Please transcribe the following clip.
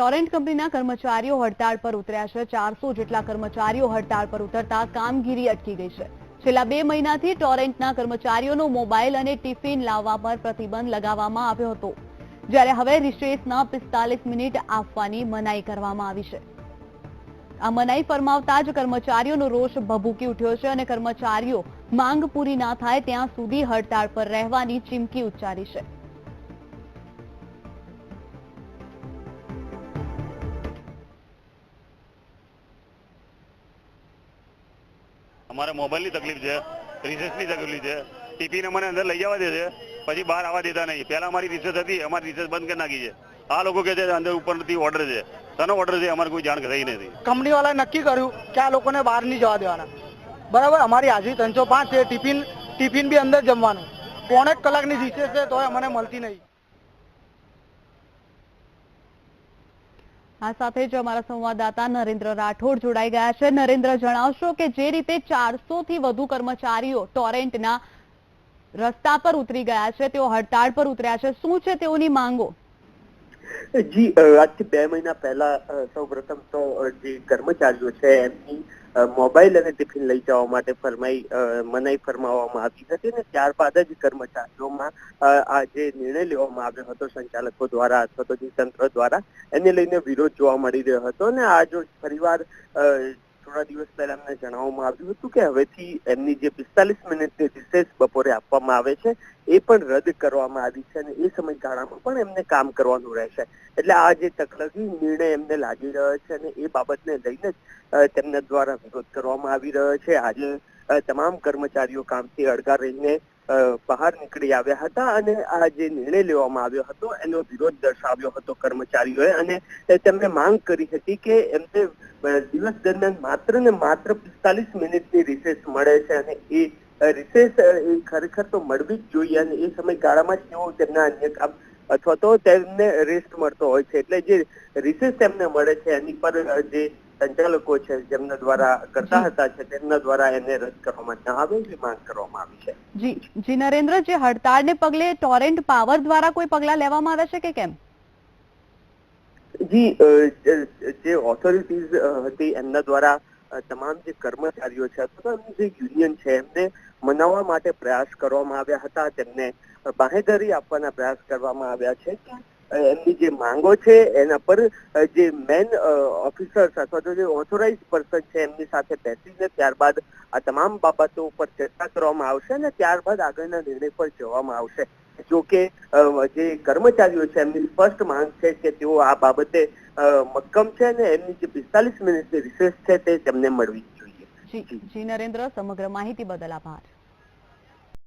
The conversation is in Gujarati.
ટોરેન્ટ કંપનીના કર્મચારીઓ હડતાળ પર ઉતર્યા છે। 400 જેટલા કર્મચારીઓ હડતાળ પર ઉતરતા કામગીરી અટકી ગઈ છે। છેલ્લા 2 મહિનાથી ટોરેન્ટના કર્મચારીઓનો મોબાઈલ અને ટિફિન લાવવા પર પ્રતિબંધ લગાવવામાં આવ્યો હતો, જ્યારે હવે રિસેસના 45 મિનિટ આપવાની મનાઈ કરવામાં આવી છે। આ મનાઈ ફરમાવતા જ કર્મચારીઓનો રોષ ભભૂકી ઉઠ્યો છે અને કર્મચારીઓ માંગ પૂરી ના થાય ત્યાં સુધી હડતાળ પર રહેવાની ચીમકી ઉચ્ચારી છે। हमारे मोबाइल की तकलीफ है, रिसेस की तकलीफ है, टिफिन अमने अंदर लई जवा दे પછી બહાર આવવા દેતા નહીં। પહેલા અમારી રિસેસ હતી, અમારી રિસેસ બંધ કરી નાખી છે। આ લોકો કહે છે અંદર ઉપરથી ઓર્ડર છે, તનો ઓર્ડર છે, અમારે કોઈ જાણ થઈ નથી। કંપની વાળાએ નક્કી કર્યું કે આ લોકોને બહાર નહીં જવા દેવાના, બરાબર। અમારી હાજરી 305 છે, ટિફિન બી અંદર જમવાનું, 1.5 કલાકની રિસેસ છે તોય અમને મળતી નહીં। આ સાથે જ અમારા સંવાદદાતા નરેન્દ્ર રાઠોડ જોડાઈ ગયા છે। નરેન્દ્ર, જણાવશો કે જે રીતે 400 થી વધુ કર્મચારીઓ ટોરેન્ટના રસ્તા પર ઉતરી ગયા છે, તેઓ હડતાળ પર ઉતર્યા છે, શું છે તેઓની માંગો? જી, આજથી 2 મહિના પહેલા સૌપ્રથમ તો જે કર્મચારીઓ છે એમની મોબાઈલ અને ટિફિન લઈ જવા માટે મનાઈ ફરમાવવામાં આવી હતી અને ત્યારબાદ જ કર્મચારીઓમાં આ જે નિર્ણય લેવામાં આવ્યો હતો સંચાલકો દ્વારા અથવા તો જે તંત્ર દ્વારા, એને લઈને વિરોધ જોવા મળી રહ્યો હતો અને આજ ફરીવાર થોડા દિવસ પહેલા એમને જણાવવામાં આવ્યું હતું કે હવેથી એમની જે 45 મિનિટની રિસેસ બપોરે આપવામાં આવે છે એ પણ રદ કરવામાં આવી છે અને એ સમયગાળામાં પણ એમને કામ કરવાનું રહેશે। એટલે આ જે તકલકી નિર્ણય એમને લાગી રહ્યો છે અને એ બાબતને લઈને જ તેમના દ્વારા વિરોધ કરવામાં આવી રહ્યો છે। આજે તમામ કર્મચારીઓ કામથી અળગા રહીને બહાર નીકળી આવ્યા હતા અને આ જે નિર્ણય લેવામાં આવ્યો હતો એનો વિરોધ દર્શાવ્યો હતો કર્મચારીઓએ અને તેમને માંગ કરી હતી કે એમને દિવસ દરમિયાન માત્ર ને માત્ર 45 મિનિટની રિસેસ મળે છે અને એ રિસેસ ખરેખર તો મળવી જ જોઈએ અને એ સમયગાળામાં જ તેઓ તેમના અન્ય કામ અથવા તો તેમને રેસ્ટ મળતો હોય છે। એટલે જે રિસેસ તેમને મળે છે એની પર જે સંચાલકો છે જેમના દ્વારા કરતા હતા છે તેમના દ્વારા એને રદ કરવામાં ન આવે એવી માંગ કરવામાં આવી છે। જી નરેન્દ્ર, જે હડતાળને પગલે ટોરેન્ટ પાવર દ્વારા કોઈ પગલાં લેવામાં આવે છે કે કેમ? જી, જે ઓથોરિટીઝ હતી એમના દ્વારા તમામ જે કર્મચારીઓ છે અથવા જે યુનિયન છે એમને મનાવવા માટે પ્રયાસ કરવામાં આવ્યા હતા, તેમને બાહેધરી આપવાના પ્રયાસ કરવામાં આવ્યા છે કે એમની જે માંગો છે એના પર જે મેન ઓફિસર્સ અથવા તો જે ઓથોરાઇઝ પર્સન છે એમની સાથે બેસીને ત્યારબાદ આ તમામ બાબતો ઉપર ચર્ચા કરવામાં આવશે અને ત્યારબાદ આગળના નિર્ણય પર જવામાં આવશે। જો કે જે કર્મચારીઓ છે એમની સ્પષ્ટ માંગ છે કે તેઓ આ બાબતે મક્કમ છે અને એમની જે 45 મિનિટની રિસેસ છે તે તેમને મળવી જ જોઈએ। જી નરેન્દ્ર, સમગ્ર માહિતી બદલ આભાર।